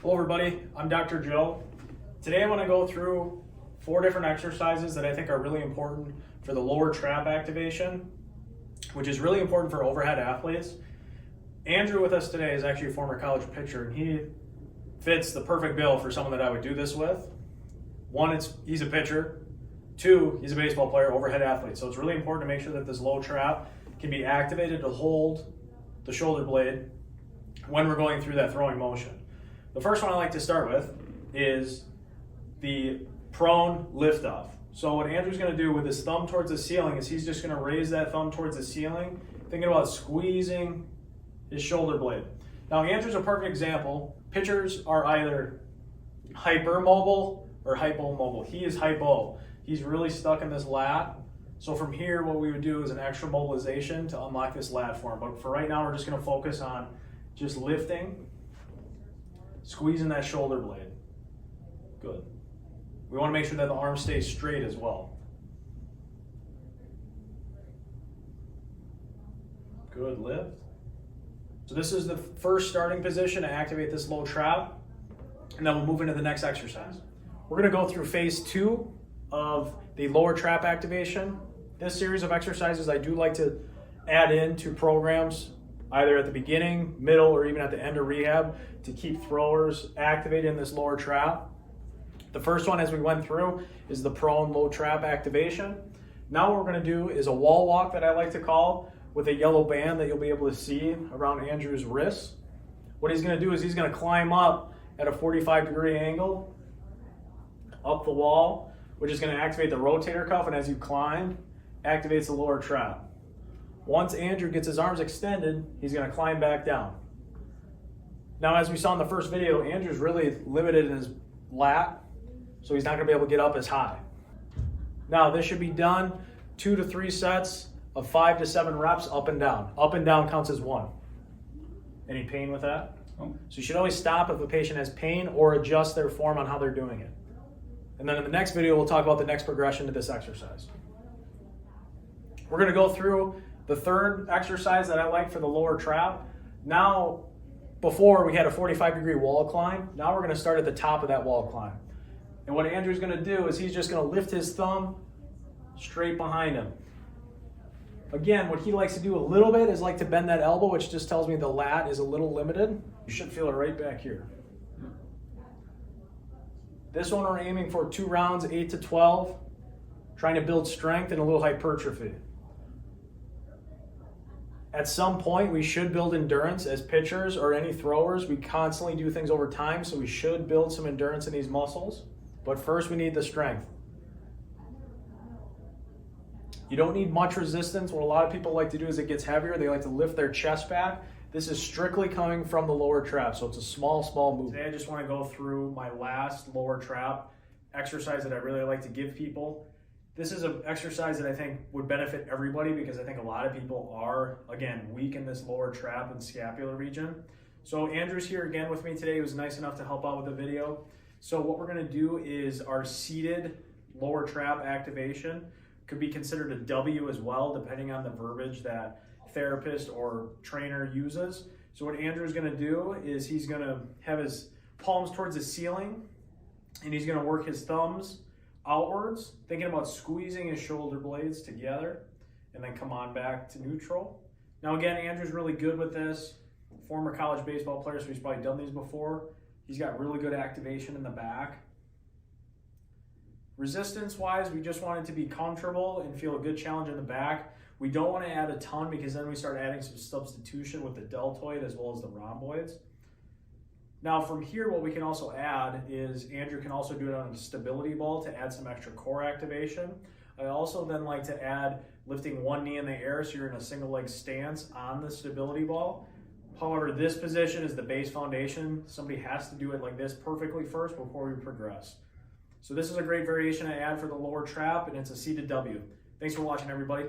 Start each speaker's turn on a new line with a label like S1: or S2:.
S1: Hello everybody, I'm Dr. Joe. Today I want to go through 4 different exercises that I think are really important for the lower trap activation, which is really important for overhead athletes. Andrew with us today is actually a former college pitcher, and he fits the perfect bill for someone that I would do this with. 1, he's a pitcher. 2, he's a baseball player, overhead athlete. So it's really important to make sure that this low trap can be activated to hold the shoulder blade when we're going through that throwing motion. The first one I like to start with is the prone liftoff. So what Andrew's going to do with his thumb towards the ceiling is he's just going to raise that thumb towards the ceiling, thinking about squeezing his shoulder blade. Now Andrew's a perfect example. Pitchers are either hypermobile or hypomobile. He is hypo. He's really stuck in this lat. So from here, what we would do is an extra mobilization to unlock this lat for him. But for right now, we're just going to focus on just lifting, squeezing that shoulder blade. Good. We want to make sure that the arm stays straight as well. Good, lift. So this is the first starting position to activate this low trap, and then we'll move into the next exercise. We're going to go through phase 2 of the lower trap activation. This series of exercises I do like to add into programs either at the beginning, middle, or even at the end of rehab to keep throwers activated in this lower trap. The first one, as we went through, is the prone low trap activation. Now what we're going to do is a wall walk that I like to call with a yellow band that you'll be able to see around Andrew's wrists. What he's going to do is he's going to climb up at a 45-degree angle up the wall, which is going to activate the rotator cuff, and as you climb, activates the lower trap. Once Andrew gets his arms extended, he's going to climb back down. Now, as we saw in the first video, Andrew's really limited in his lat, so he's not going to be able to get up as high. Now, this should be done 2 to 3 sets of 5 to 7 reps up and down. Up and down counts as 1. Any pain with that?
S2: Oh.
S1: So you should always stop if a patient has pain or adjust their form on how they're doing it. And then in the next video, we'll talk about the next progression to this exercise. We're going to go through the third exercise that I like for the lower trap. Now, before we had a 45-degree wall climb. Now we're going to start at the top of that wall climb. And what Andrew's going to do is he's just going to lift his thumb straight behind him. Again, what he likes to do a little bit is like to bend that elbow, which just tells me the lat is a little limited. You should feel it right back here. This one we're aiming for 2 rounds, 8 to 12, trying to build strength and a little hypertrophy. At some point, we should build endurance as pitchers or any throwers. We constantly do things over time, so we should build some endurance in these muscles. But first, we need the strength. You don't need much resistance. What a lot of people like to do is it gets heavier. They like to lift their chest back. This is strictly coming from the lower trap, so it's a small movement. Today, I just want to go through my last lower trap exercise that I really like to give people. This is an exercise that I think would benefit everybody because I think a lot of people are, again, weak in this lower trap and scapular region. So Andrew's here again with me today. He was nice enough to help out with the video. So what we're going to do is our seated lower trap activation. Could be considered a W as well, depending on the verbiage that therapist or trainer uses. So what Andrew's going to do is he's going to have his palms towards the ceiling, and he's going to work his thumbs outwards, thinking about squeezing his shoulder blades together, and then come on back to neutral. Now again, Andrew's really good with this. Former college baseball player, so he's probably done these before. He's got really good activation in the back. Resistance-wise, we just want it to be comfortable and feel a good challenge in the back. We don't want to add a ton because then we start adding some substitution with the deltoid as well as the rhomboids. Now from here, what we can also add is Andrew can also do it on a stability ball to add some extra core activation. I also then like to add lifting one knee in the air so you're in a single leg stance on the stability ball. However, this position is the base foundation. Somebody has to do it like this perfectly first before we progress. So this is a great variation to add for the lower trap, and it's a seated W. Thanks for watching, everybody.